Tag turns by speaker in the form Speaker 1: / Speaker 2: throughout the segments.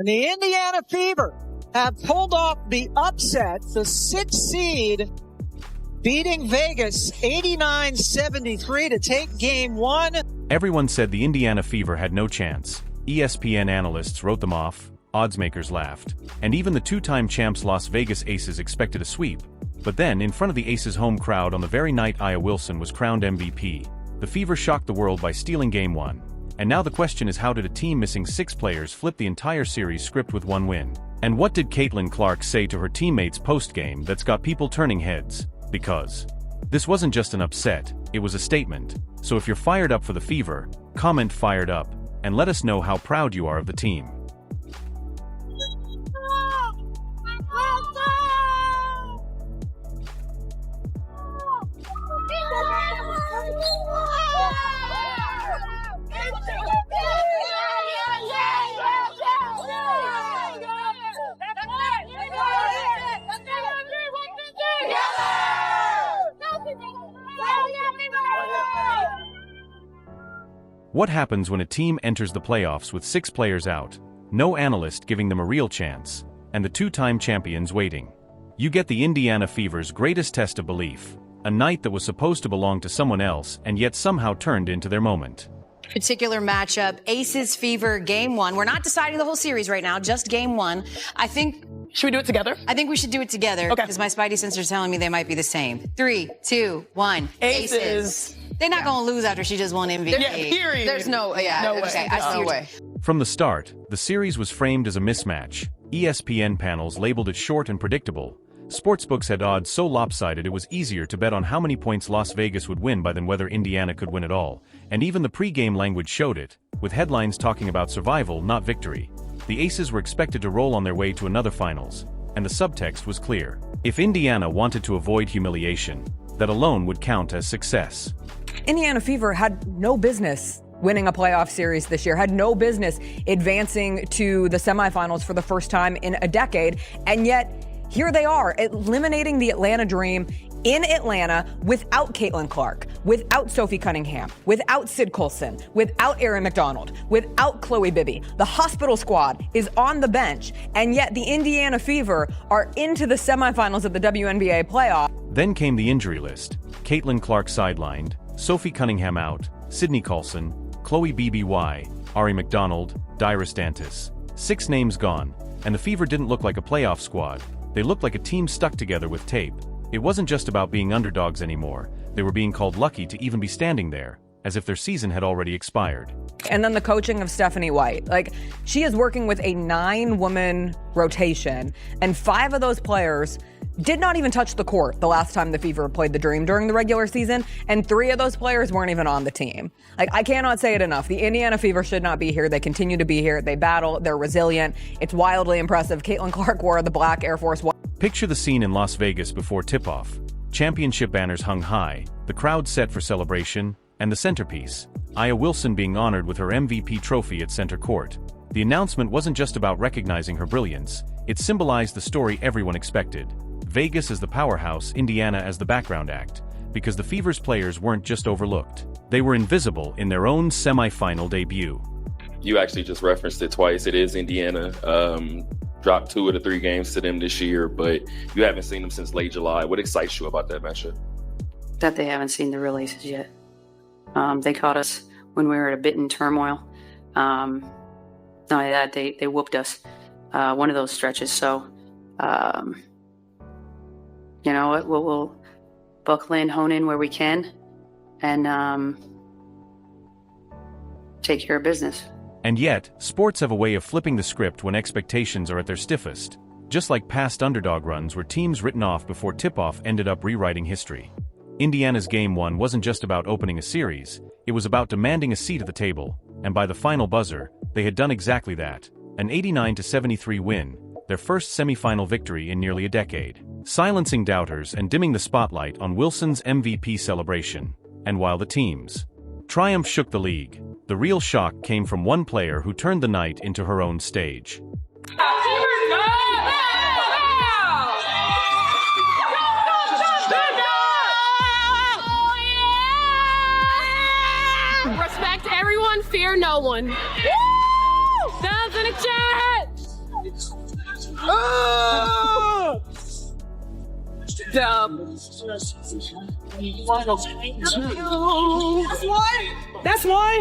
Speaker 1: And the Indiana Fever have pulled off the upset, the 6th seed, beating Vegas 89-73 to take game 1.
Speaker 2: Everyone said the Indiana Fever had no chance. ESPN analysts wrote them off, oddsmakers laughed, and even the two-time champs Las Vegas Aces expected a sweep. But then, in front of the Aces' home crowd on the very night Aya Wilson was crowned MVP, the Fever shocked the world by stealing game 1. And now the question is, how did a team missing 6 players flip the entire series script with 1 win? And what did Caitlin Clark say to her teammates post-game that's got people turning heads? Because this wasn't just an upset, it was a statement. So if you're fired up for the Fever, comment "fired up" and let us know how proud you are of the team. What happens when a team enters the playoffs with 6 players out, no analyst giving them a real chance, and the two-time champions waiting? You get the Indiana Fever's greatest test of belief, a night that was supposed to belong to someone else and yet somehow turned into their moment.
Speaker 3: Particular matchup, Aces Fever game 1. We're not deciding the whole series right now, just game 1.
Speaker 4: Should we do it together?
Speaker 3: I think we should do it together.
Speaker 4: Okay.
Speaker 3: Because my spidey sense are telling me they might be the same. 3, 2, 1.
Speaker 4: Aces.
Speaker 3: They're not going to lose after she just won MVP.
Speaker 4: Yeah, period.
Speaker 3: There's no way.
Speaker 4: No way.
Speaker 2: From the start, the series was framed as a mismatch. ESPN panels labeled it short and predictable. Sportsbooks had odds so lopsided it was easier to bet on how many points Las Vegas would win by than whether Indiana could win at all. And even the pre-game language showed it, with headlines talking about survival, not victory. The Aces were expected to roll on their way to another finals, and the subtext was clear. If Indiana wanted to avoid humiliation, that alone would count as success.
Speaker 5: Indiana Fever had no business winning a playoff series this year, had no business advancing to the semifinals for the first time in a decade, and yet here they are, eliminating the Atlanta Dream in Atlanta without Caitlin Clark, without Sophie Cunningham, without Sid Colson, without Erin McDonald, without Chloe Bibby. The hospital squad is on the bench, and yet the Indiana Fever are into the semifinals of the WNBA playoff.
Speaker 2: Then came the injury list. Caitlin Clark sidelined, Sophie Cunningham out, Sydney Colson, Chloe BBY, Ari McDonald, Dyrus Dantas. 6 names gone, and the Fever didn't look like a playoff squad. They looked like a team stuck together with tape. It wasn't just about being underdogs anymore. They were being called lucky to even be standing there, as if their season had already expired.
Speaker 5: And then the coaching of Stephanie White. She is working with a 9-woman rotation, and 5 of those players did not even touch the court the last time the Fever played the Dream during the regular season, and 3 of those players weren't even on the team. I cannot say it enough. The Indiana Fever should not be here. They continue to be here. They battle. They're resilient. It's wildly impressive. Caitlin Clark wore the black Air Force One.
Speaker 2: Picture the scene in Las Vegas before tip-off. Championship banners hung high, the crowd set for celebration, and the centerpiece, Aya Wilson being honored with her MVP trophy at center court. The announcement wasn't just about recognizing her brilliance. It symbolized the story everyone expected. Vegas as the powerhouse, Indiana as the background act, because the Fever's players weren't just overlooked. They were invisible in their own semi-final debut.
Speaker 6: You actually just referenced it twice. It is Indiana. Dropped 2 of the 3 games to them this year, but you haven't seen them since late July. What excites you about that matchup?
Speaker 7: That they haven't seen the real Aces yet. They caught us when we were at a bit in turmoil. Not only that, they whooped us one of those stretches. So, you know what? We'll buckle in, hone in where we can, and take care of business.
Speaker 2: And yet, sports have a way of flipping the script when expectations are at their stiffest. Just like past underdog runs where teams written off before tip-off ended up rewriting history. Indiana's Game 1 wasn't just about opening a series, it was about demanding a seat at the table, and by the final buzzer, they had done exactly that. An 89-73 win, their first semifinal victory in nearly a decade, silencing doubters and dimming the spotlight on Wilson's MVP celebration. And while the team's triumph shook the league, the real shock came from one player who turned the night into her own stage.
Speaker 8: Respect everyone, fear no one. Woo! Doesn't it change?
Speaker 4: Oh! Dumb. That's one.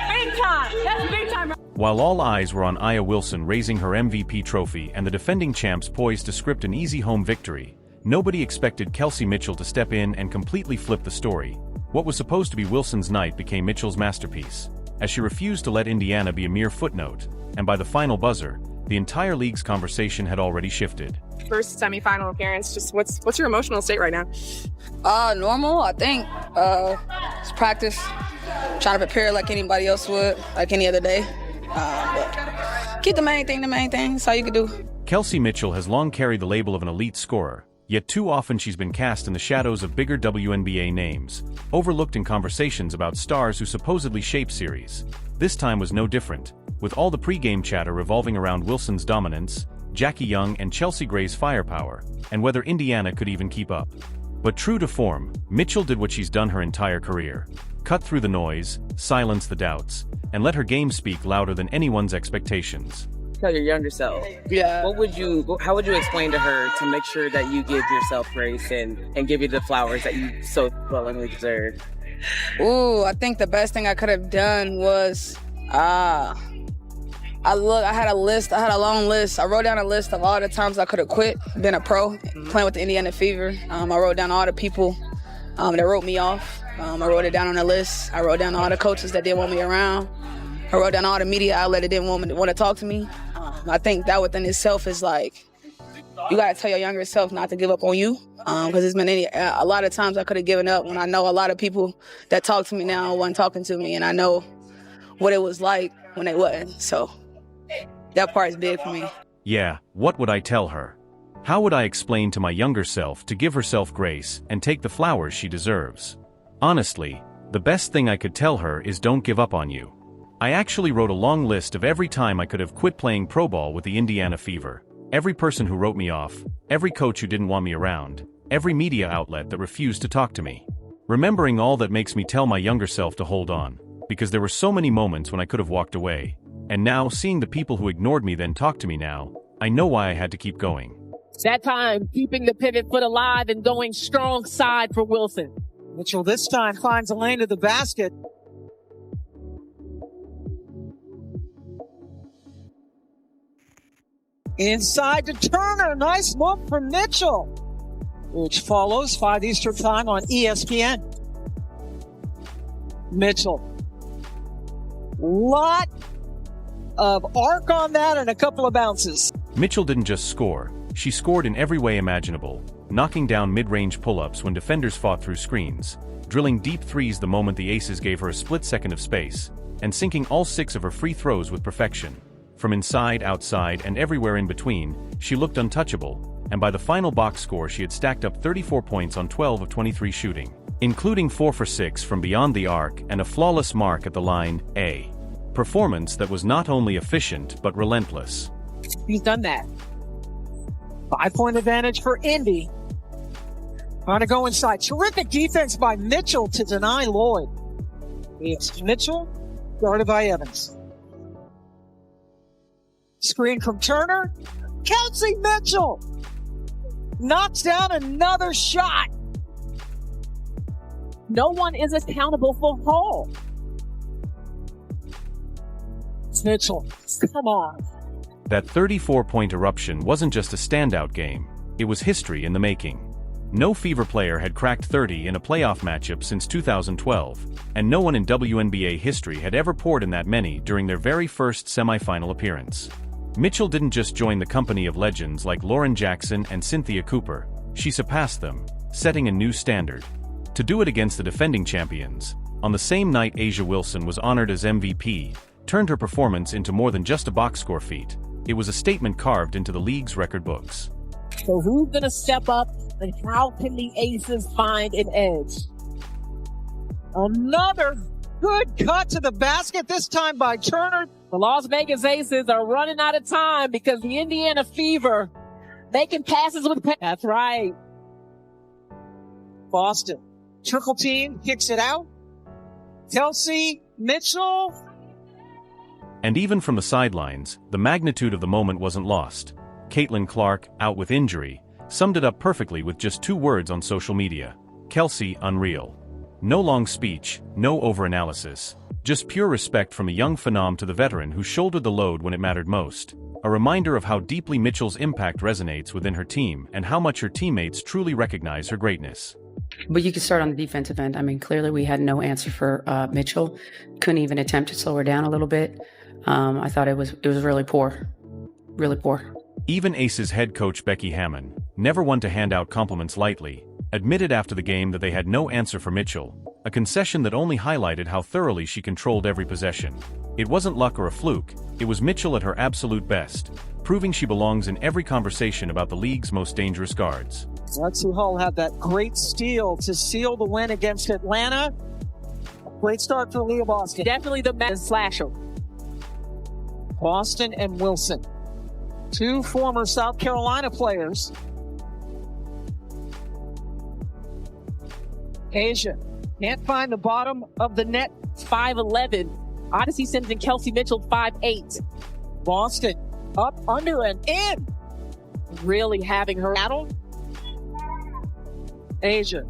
Speaker 4: Big time. That's big time.
Speaker 2: While all eyes were on Aya Wilson raising her MVP trophy and the defending champs poised to script an easy home victory, nobody expected Kelsey Mitchell to step in and completely flip the story. What was supposed to be Wilson's night became Mitchell's masterpiece, as she refused to let Indiana be a mere footnote, and by the final buzzer, the entire league's conversation had already shifted.
Speaker 4: First semifinal appearance. Just what's your emotional state right now?
Speaker 8: Normal, I think. It's practice. Trying to prepare like anybody else would, like any other day. But keep the main thing. That's all you can do.
Speaker 2: Kelsey Mitchell has long carried the label of an elite scorer, yet too often she's been cast in the shadows of bigger WNBA names, overlooked in conversations about stars who supposedly shape series. This time was no different, with all the pregame chatter revolving around Wilson's dominance, Jackie Young and Chelsea Gray's firepower, and whether Indiana could even keep up. But true to form, Mitchell did what she's done her entire career: cut through the noise, silence the doubts, and let her game speak louder than anyone's expectations.
Speaker 9: Tell your younger self.
Speaker 8: Yeah.
Speaker 9: How would you explain to her to make sure that you give yourself grace and give you the flowers that you so willingly deserve?
Speaker 8: Ooh, I think the best thing I could have done was, I had a long list. I wrote down a list of all the times I could have quit, been a pro, playing with the Indiana Fever. I wrote down all the people that wrote me off. I wrote it down on a list. I wrote down all the coaches that didn't want me around. I wrote down all the media outlets that didn't want to talk to me. I think that within itself is like, you got to tell your younger self not to give up on you. Because it's been a lot of times I could have given up when I know a lot of people that talk to me now weren't talking to me, and I know what it was like when they wasn't. So that part is big for me.
Speaker 2: Yeah, what would I tell her? How would I explain to my younger self to give herself grace and take the flowers she deserves? Honestly, the best thing I could tell her is don't give up on you. I actually wrote a long list of every time I could have quit playing pro ball with the Indiana Fever, every person who wrote me off, every coach who didn't want me around, every media outlet that refused to talk to me. Remembering all that makes me tell my younger self to hold on, because there were so many moments when I could have walked away. And now, seeing the people who ignored me then talk to me now, I know why I had to keep going.
Speaker 10: That time, keeping the pivot foot alive and going strong side for Wilson.
Speaker 1: Mitchell this time finds a lane to the basket. Inside to Turner. Nice look from Mitchell, which follows 5 Eastern time on ESPN. Mitchell. Lot of arc on that and a couple of bounces.
Speaker 2: Mitchell didn't just score, she scored in every way imaginable, knocking down mid-range pull-ups when defenders fought through screens, drilling deep threes the moment the Aces gave her a split second of space, and sinking all 6 of her free throws with perfection. From inside, outside, and everywhere in between, she looked untouchable, and by the final box score she had stacked up 34 points on 12 of 23 shooting, including 4 for 6 from beyond the arc and a flawless mark at the line. A performance that was not only efficient but relentless.
Speaker 1: He's done that. 5-point advantage for Indy. Trying to go inside. Terrific defense by Mitchell to deny Lloyd. It's Mitchell, guarded by Evans. Screen from Turner. Kelsey Mitchell knocks down another shot.
Speaker 10: No one is accountable for Hall.
Speaker 1: Mitchell, come on.
Speaker 2: That 34-point eruption wasn't just a standout game, it was history in the making. No Fever player had cracked 30 in a playoff matchup since 2012, and no one in WNBA history had ever poured in that many during their very first semifinal appearance. Mitchell didn't just join the company of legends like Lauren Jackson and Cynthia Cooper, she surpassed them, setting a new standard. To do it against the defending champions, on the same night A'ja Wilson was honored as MVP, turned her performance into more than just a box score feat. It was a statement carved into the league's record books.
Speaker 10: So who's going to step up, and how can the Aces find an edge?
Speaker 1: Another good cut to the basket, this time by Turner.
Speaker 10: The Las Vegas Aces are running out of time because the Indiana Fever making passes with... That's right.
Speaker 1: Boston. Triple team, kicks it out. Kelsey Mitchell.
Speaker 2: And even from the sidelines, the magnitude of the moment wasn't lost. Caitlin Clark, out with injury, summed it up perfectly with just 2 words on social media. Kelsey, unreal. No long speech, no overanalysis. Just pure respect from a young phenom to the veteran who shouldered the load when it mattered most. A reminder of how deeply Mitchell's impact resonates within her team and how much her teammates truly recognize her greatness.
Speaker 7: But you could start on the defensive end. I mean, clearly we had no answer for Mitchell. Couldn't even attempt to slow her down a little bit. I thought it was really poor. Really poor.
Speaker 2: Even Aces head coach Becky Hammon, never one to hand out compliments lightly, admitted after the game that they had no answer for Mitchell, a concession that only highlighted how thoroughly she controlled every possession. It wasn't luck or a fluke, it was Mitchell at her absolute best, proving she belongs in every conversation about the league's most dangerous guards.
Speaker 1: Lexi Hull had that great steal to seal the win against Atlanta. Great start for Leah Boston.
Speaker 10: Definitely the best slasher.
Speaker 1: Boston and Wilson, 2 former South Carolina players. Asia can't find the bottom of the net.
Speaker 10: 5'11". Odyssey Sims and Kelsey Mitchell 5'8".
Speaker 1: Boston up, under, and in.
Speaker 10: Really having her
Speaker 1: Battle. Asia.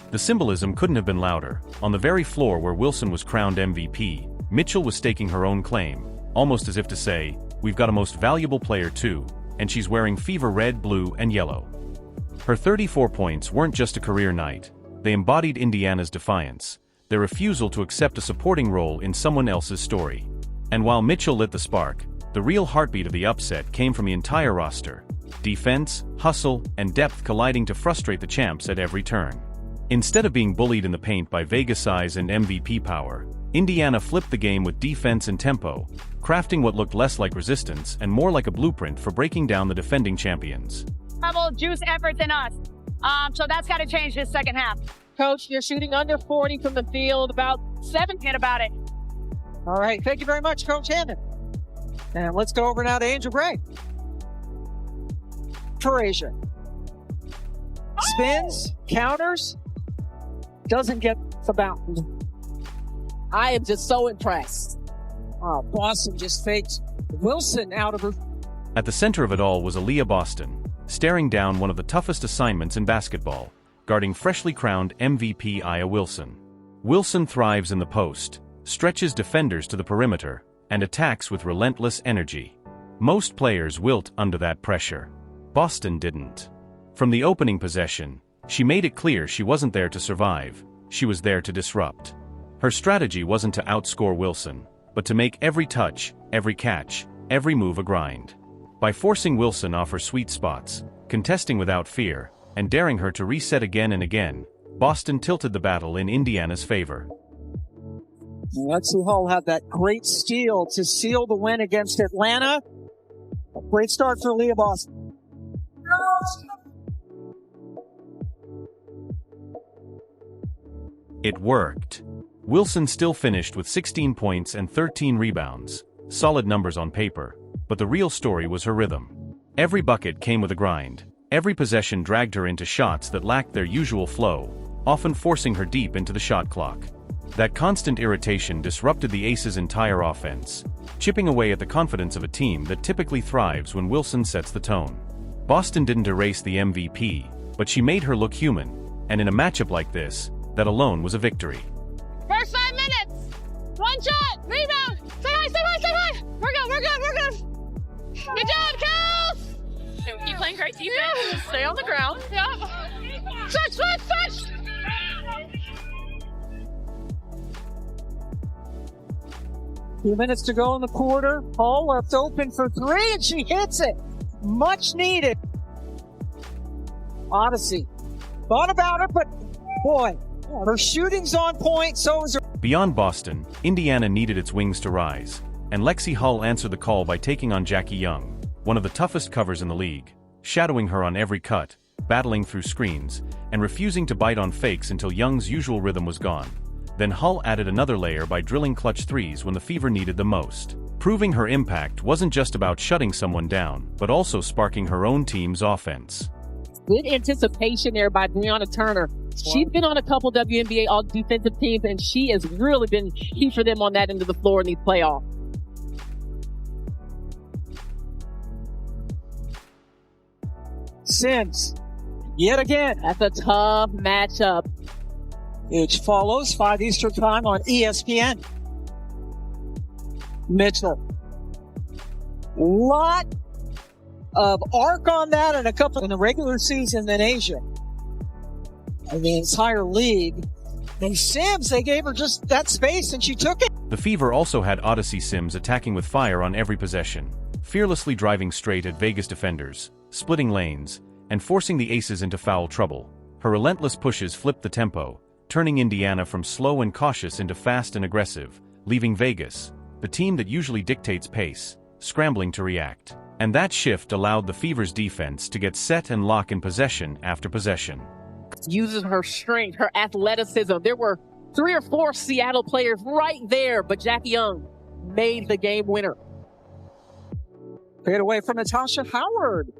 Speaker 2: The symbolism couldn't have been louder. On the very floor where Wilson was crowned MVP, Mitchell was staking her own claim, almost as if to say, we've got a most valuable player too, and she's wearing Fever red, blue, and yellow. Her 34 points weren't just a career night, they embodied Indiana's defiance, their refusal to accept a supporting role in someone else's story. And while Mitchell lit the spark, the real heartbeat of the upset came from the entire roster. Defense, hustle, and depth colliding to frustrate the champs at every turn. Instead of being bullied in the paint by Vegas size and MVP power, Indiana flipped the game with defense and tempo, crafting what looked less like resistance and more like a blueprint for breaking down the defending champions.
Speaker 4: Level juice effort than us. So that's got to change this second half.
Speaker 10: Coach, you're shooting under 40 from the field, about 7.
Speaker 4: Get about it.
Speaker 1: All right, thank you very much, Coach Hammond. And let's go over now to Angel Gray. For Asia. Spins, counters, doesn't get the bounce.
Speaker 10: I am just so impressed.
Speaker 1: Boston just faked Wilson out of her.
Speaker 2: At the center of it all was Aaliyah Boston, staring down one of the toughest assignments in basketball, guarding freshly crowned MVP Aya Wilson. Wilson thrives in the post, stretches defenders to the perimeter, and attacks with relentless energy. Most players wilt under that pressure. Boston didn't. From the opening possession, she made it clear she wasn't there to survive, she was there to disrupt. Her strategy wasn't to outscore Wilson, but to make every touch, every catch, every move a grind. By forcing Wilson off her sweet spots, contesting without fear, and daring her to reset again and again, Boston tilted the battle in Indiana's favor.
Speaker 1: Lexi Hull had that great steal to seal the win against Atlanta. A great start for Leah Boston.
Speaker 2: It worked. Wilson still finished with 16 points and 13 rebounds, solid numbers on paper, but the real story was her rhythm. Every bucket came with a grind. Every possession dragged her into shots that lacked their usual flow, often forcing her deep into the shot clock. That constant irritation disrupted the Aces' entire offense, chipping away at the confidence of a team that typically thrives when Wilson sets the tone. Boston didn't erase the MVP, but she made her look human, and in a matchup like this, that alone was a victory.
Speaker 4: First 5 minutes. 1 shot. Rebound. Stay high. We're good. Good job, Kels.
Speaker 11: Keep playing great defense. Yeah. Stay on the ground.
Speaker 4: Yeah. Switch.
Speaker 1: Few minutes to go in the quarter. Hull left open for 3, and she hits it. Much needed. Odyssey. Thought about it, but boy, her shooting's on point, so is her.
Speaker 2: Beyond Boston, Indiana needed its wings to rise, and Lexi Hull answered the call by taking on Jackie Young, one of the toughest covers in the league, shadowing her on every cut, battling through screens, and refusing to bite on fakes until Young's usual rhythm was gone. Then Hull added another layer by drilling clutch threes when the Fever needed them most, proving her impact wasn't just about shutting someone down, but also sparking her own team's offense.
Speaker 10: Good anticipation there by Brianna Turner. She's been on a couple WNBA all defensive teams, and she has really been key for them on that end of the floor in these playoffs.
Speaker 1: Sims, yet again.
Speaker 10: That's a tough matchup.
Speaker 1: Which follows 5 Eastern time on ESPN. Mitchell. Lot of arc on that and a couple in the regular season in Asia. And the entire league. And Sims, they gave her just that space and she took it.
Speaker 2: The Fever also had Odyssey Sims attacking with fire on every possession, fearlessly driving straight at Vegas defenders, splitting lanes, and forcing the Aces into foul trouble. Her relentless pushes flipped the tempo, turning Indiana from slow and cautious into fast and aggressive, leaving Vegas, the team that usually dictates pace, scrambling to react. And that shift allowed the Fever's defense to get set and lock in possession after possession.
Speaker 10: Uses her strength, her athleticism. There were 3 or 4 Seattle players right there, but Jackie Young made the game winner.
Speaker 1: Fade away from Natasha Howard.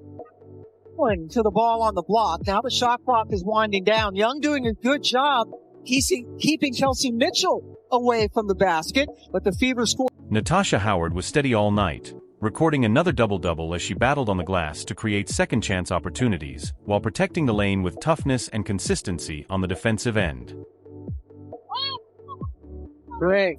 Speaker 1: Going to the ball on the block. Now the shot clock is winding down. Young doing a good job keeping Kelsey Mitchell away from the basket, but the Fever scored.
Speaker 2: Natasha Howard was steady all night, recording another double-double as she battled on the glass to create second-chance opportunities, while protecting the lane with toughness and consistency on the defensive end.
Speaker 1: Great.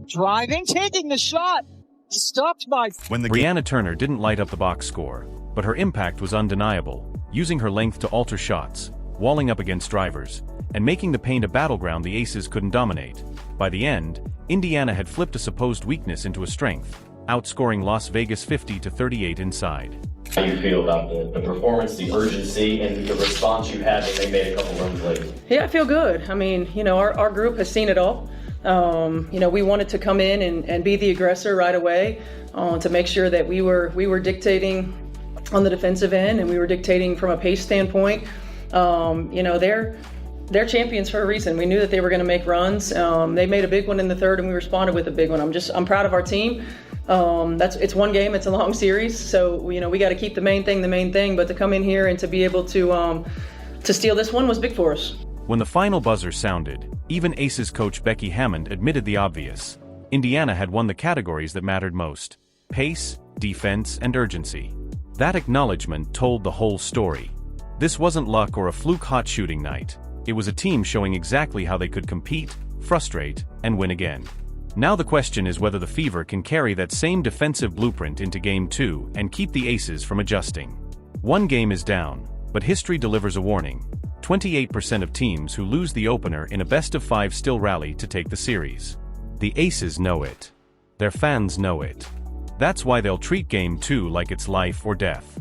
Speaker 1: Driving, taking the shot. Stopped by...
Speaker 2: Brianna Turner didn't light up the box score, but her impact was undeniable, using her length to alter shots, walling up against drivers, and making the paint a battleground the Aces couldn't dominate. By the end, Indiana had flipped a supposed weakness into a strength, outscoring Las Vegas 50-38 inside.
Speaker 12: How do you feel about the performance, the urgency, and the response you had when they made a couple runs late?
Speaker 13: Yeah, I feel good. I mean, our group has seen it all. We wanted to come in and be the aggressor right away to make sure that we were dictating on the defensive end and we were dictating from a pace standpoint. They're champions for a reason. We knew that they were going to make runs. They made a big one in the third and we responded with a big one. I'm proud of our team. It's one game, it's a long series. So, we got to keep the main thing, but to come in here and to be able to steal this one was big for us.
Speaker 2: When the final buzzer sounded, even Aces coach Becky Hammond admitted the obvious. Indiana had won the categories that mattered most: pace, defense, and urgency. That acknowledgement told the whole story. This wasn't luck or a fluke hot shooting night. It was a team showing exactly how they could compete, frustrate, and win again. Now the question is whether the Fever can carry that same defensive blueprint into Game 2 and keep the Aces from adjusting. One game is down, but history delivers a warning. 28% of teams who lose the opener in a best-of-5 still rally to take the series. The Aces know it. Their fans know it. That's why they'll treat Game 2 like it's life or death.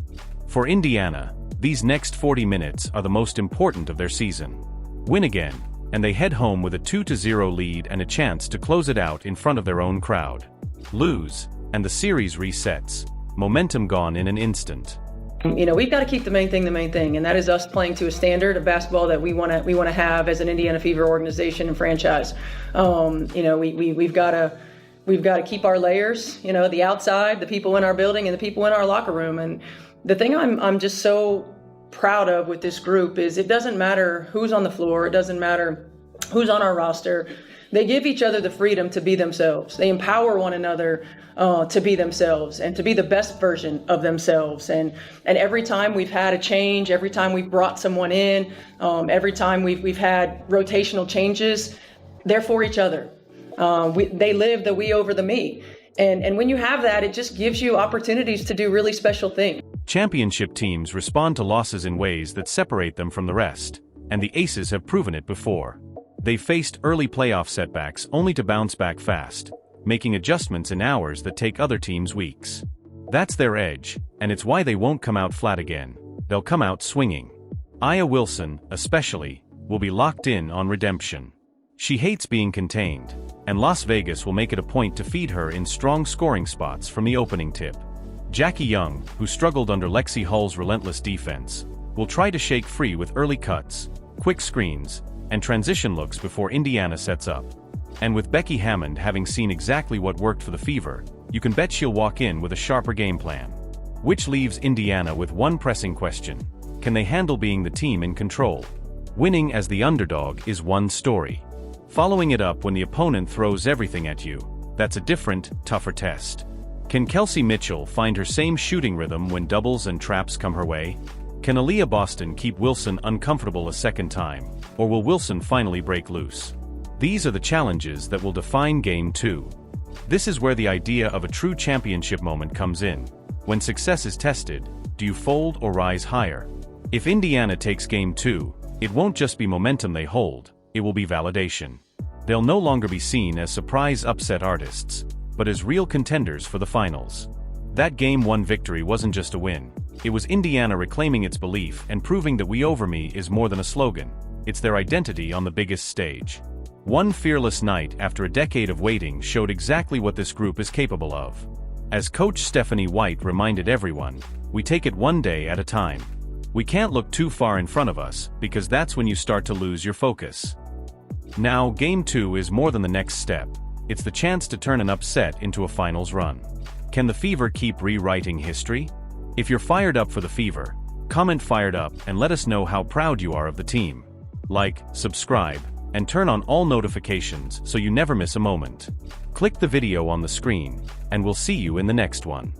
Speaker 2: For Indiana, these next 40 minutes are the most important of their season. Win again, and they head home with a 2-0 lead and a chance to close it out in front of their own crowd. Lose, and the series resets. Momentum gone in an instant.
Speaker 13: We've got to keep the main thing, and that is us playing to a standard of basketball that we want to have as an Indiana Fever organization and franchise. We've got to keep our layers, the outside, the people in our building, and the people in our locker room. And the thing I'm just so proud of with this group is it doesn't matter who's on the floor, it doesn't matter who's on our roster. They give each other the freedom to be themselves. They empower one another to be themselves and to be the best version of themselves. And every time we've had a change, every time we've brought someone in, every time we've had rotational changes, they're for each other. They live the we over the me. And when you have that, it just gives you opportunities to do really special things.
Speaker 2: Championship teams respond to losses in ways that separate them from the rest, and the Aces have proven it before. They faced early playoff setbacks only to bounce back fast, making adjustments in hours that take other teams weeks. That's their edge, and it's why they won't come out flat again. They'll come out swinging. Aya Wilson, especially, will be locked in on redemption. She hates being contained, and Las Vegas will make it a point to feed her in strong scoring spots from the opening tip. Jackie Young, who struggled under Lexi Hull's relentless defense, will try to shake free with early cuts, quick screens, and transition looks before Indiana sets up. And with Becky Hammond having seen exactly what worked for the Fever, you can bet she'll walk in with a sharper game plan. Which leaves Indiana with one pressing question: Can they handle being the team in control? Winning as the underdog is one story. Following it up when the opponent throws everything at you, that's a different, tougher test. Can Kelsey Mitchell find her same shooting rhythm when doubles and traps come her way? Can Aaliyah Boston keep Wilson uncomfortable a second time, or will Wilson finally break loose? These are the challenges that will define Game 2. This is where the idea of a true championship moment comes in. When success is tested, do you fold or rise higher? If Indiana takes Game 2, it won't just be momentum they hold, it will be validation. They'll no longer be seen as surprise upset artists, but as real contenders for the finals. That Game 1 victory wasn't just a win. It was Indiana reclaiming its belief and proving that "We Over Me" is more than a slogan. It's their identity on the biggest stage. One fearless night after a decade of waiting showed exactly what this group is capable of. As Coach Stephanie White reminded everyone, we take it one day at a time. We can't look too far in front of us, because that's when you start to lose your focus. Now, Game 2 is more than the next step. It's the chance to turn an upset into a finals run. Can the Fever keep rewriting history? If you're fired up for the Fever, comment "fired up" and let us know how proud you are of the team. Like, subscribe, and turn on all notifications so you never miss a moment. Click the video on the screen, and we'll see you in the next one.